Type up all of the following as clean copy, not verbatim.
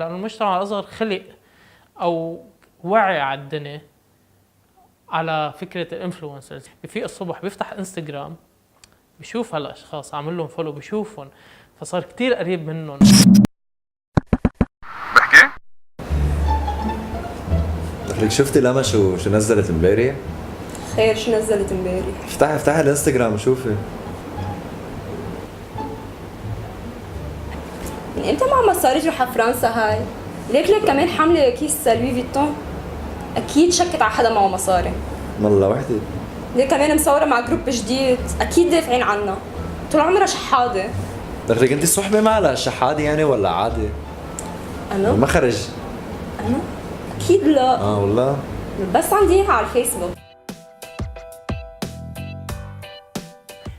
لانه المجتمع الاصغر خلق او وعي على الدنيا على فكره الانفلونسرز. بفيق الصبح بيفتح انستغرام بشوف هالاشخاص، عامل لهم فولو، بشوفهم، فصار كتير قريب منهم. بحكي لك شفتي لما شو نزلت امبارح؟ خير شو نزلت امبارح؟ افتحي الانستغرام وشوفي. من امتى ماما صارت تروح على فرنسا هاي؟ ليك كمان حامله كيس لوي فيتون. اكيد شكت على حدا معه مصاري. والله وحده. ليه كمان مصوره مع جروب جديد، اكيد دافعين عنا. طول عمرها شحاده. لك انت صحبه معها للشحاده يعني ولا عادي؟ انا؟ ما خرج. انا؟ اكيد لا. والله؟ بس عندي اياها على الفيسبوك.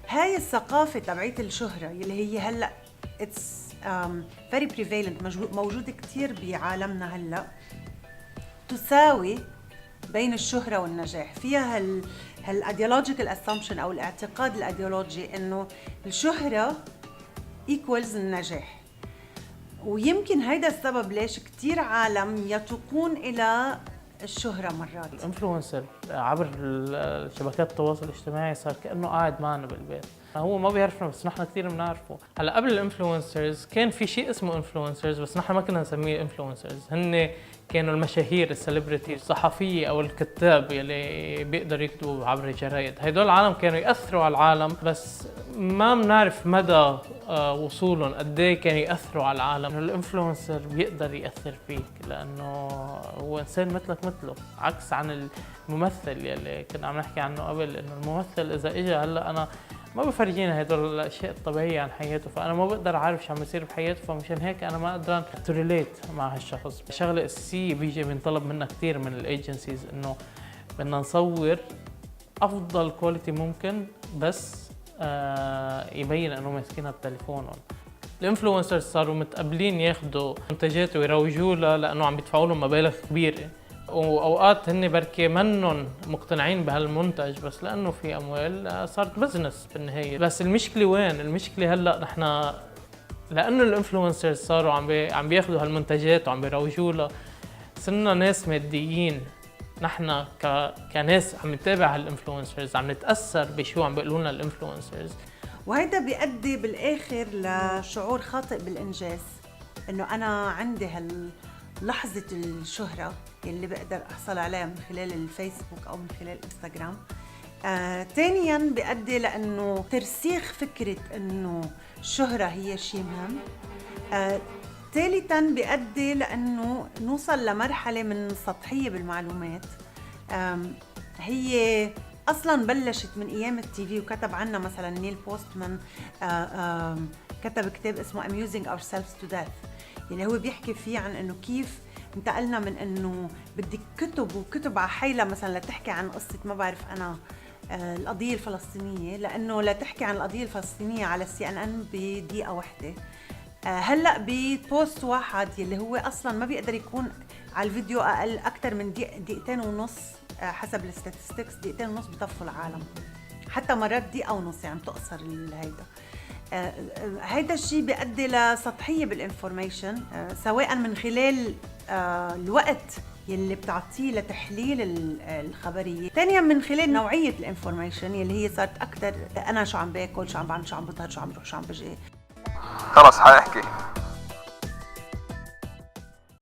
هاي الثقافة تبعية الشهرة اللي هي هلا اتس فيري بريفالنت، موجودة كتير بعالمنا هلا، تساوي بين الشهرة والنجاح. فيها هالايديولوجيكال اسامبشن او الاعتقاد الايديولوجي انه الشهرة ايكوالز النجاح. ويمكن هيدا السبب ليش كتير عالم يتوقون الى الشهرة مرات. الانفلونسر عبر شبكات التواصل الاجتماعي صار كأنه قاعد معنا بالبيت، هو ما بيعرفنا بس نحن كثير بنعرفه. هلا قبل الانفلونسرز كان في شيء اسمه انفلونسرز بس نحن ما كنا نسميه انفلونسرز، هن كانوا المشاهير، السليبرتي، الصحفيين او الكتاب يلي بيقدروا يكتبوا عبر الجرايد. هدول العالم كانوا ياثروا على العالم بس ما بنعرف مدى وصولهم قد ايه كانوا ياثروا على العالم. الانفلونسر بيقدر ياثر فيك لانه هو انسان مثلك مثله، عكس عن الممثل يلي كنا عم نحكي عنه قبل، انه الممثل اذا اجى هلا انا ما بفرجينا هدول الاشياء الطبيعيه عن حياته، فانا ما بقدر اعرف شو عم بيصير بحياته، فمشان هيك انا ما قادر توريليت مع هالشخص. شغله اساسيه بيجي بينطلب منا كثير من الايجنسيز انه بدنا نصور افضل كواليتي ممكن بس يبين انه ماسكينها بتليفونهم. الانفلونسرز صاروا متقبلين ياخذوا منتجات ويروجوا لها لانه عم بيدفعوا لهم مبالغ كبيره، واوقات هن بركي منن مقتنعين بهالمنتج بس لانه في اموال صارت بزنس بالنهايه. بس المشكله وين؟ المشكله هلا نحن لانه الانفلونسرز صاروا عم بياخذوا هالمنتجات وعم بيروجوا لها، صرنا ناس ماديين. نحن كناس عم نتابع هالانفلونسرز عم نتاثر بشو عم بيقولوا لنا الانفلونسرز، وهيدا بيؤدي بالاخر لشعور خاطئ بالانجاز، انه انا عندي لحظة الشهرة اللي بقدر أحصل عليها من خلال الفيسبوك أو من خلال الإنستغرام. ثانياً بيؤدي لأنه ترسيخ فكرة أنه الشهرة هي شيء مهم. ثالثاً بيؤدي لأنه نوصل لمرحلة من السطحية بالمعلومات. هي أصلاً بلشت من أيام التي في، وكتب عنها مثلاً نيل بوستمان، كتب كتاب اسمه Amusing Ourselves to Death، اللي هو بيحكي فيه عن انه كيف انتقلنا من انه بدك كتب على حيلة مثلا لتحكي عن قصة ما بعرف انا القضية الفلسطينية، لانه لتحكي عن القضية الفلسطينية على CNN بدقيقة واحدة. هلا ببوست واحد اللي هو اصلا ما بيقدر يكون على الفيديو اقل اكثر من دقيقتين ونص، حسب الستاتستكس دقيقتين ونص بطفوا العالم، حتى مرات دقيقة ونص يعني بتقصر هيدا. هيدا الشيء بيؤدي لسطحية بالانفورميشن، سواء من خلال الوقت يلي بتعطيه لتحليل الخبرية، ثانيا من خلال نوعية الانفورميشن يلي هي صارت أكتر أنا شو عم باكل، شو عم بعمل، شو عم بظهر، شو عم بروح، شو عم بجي. خلص حاحكي.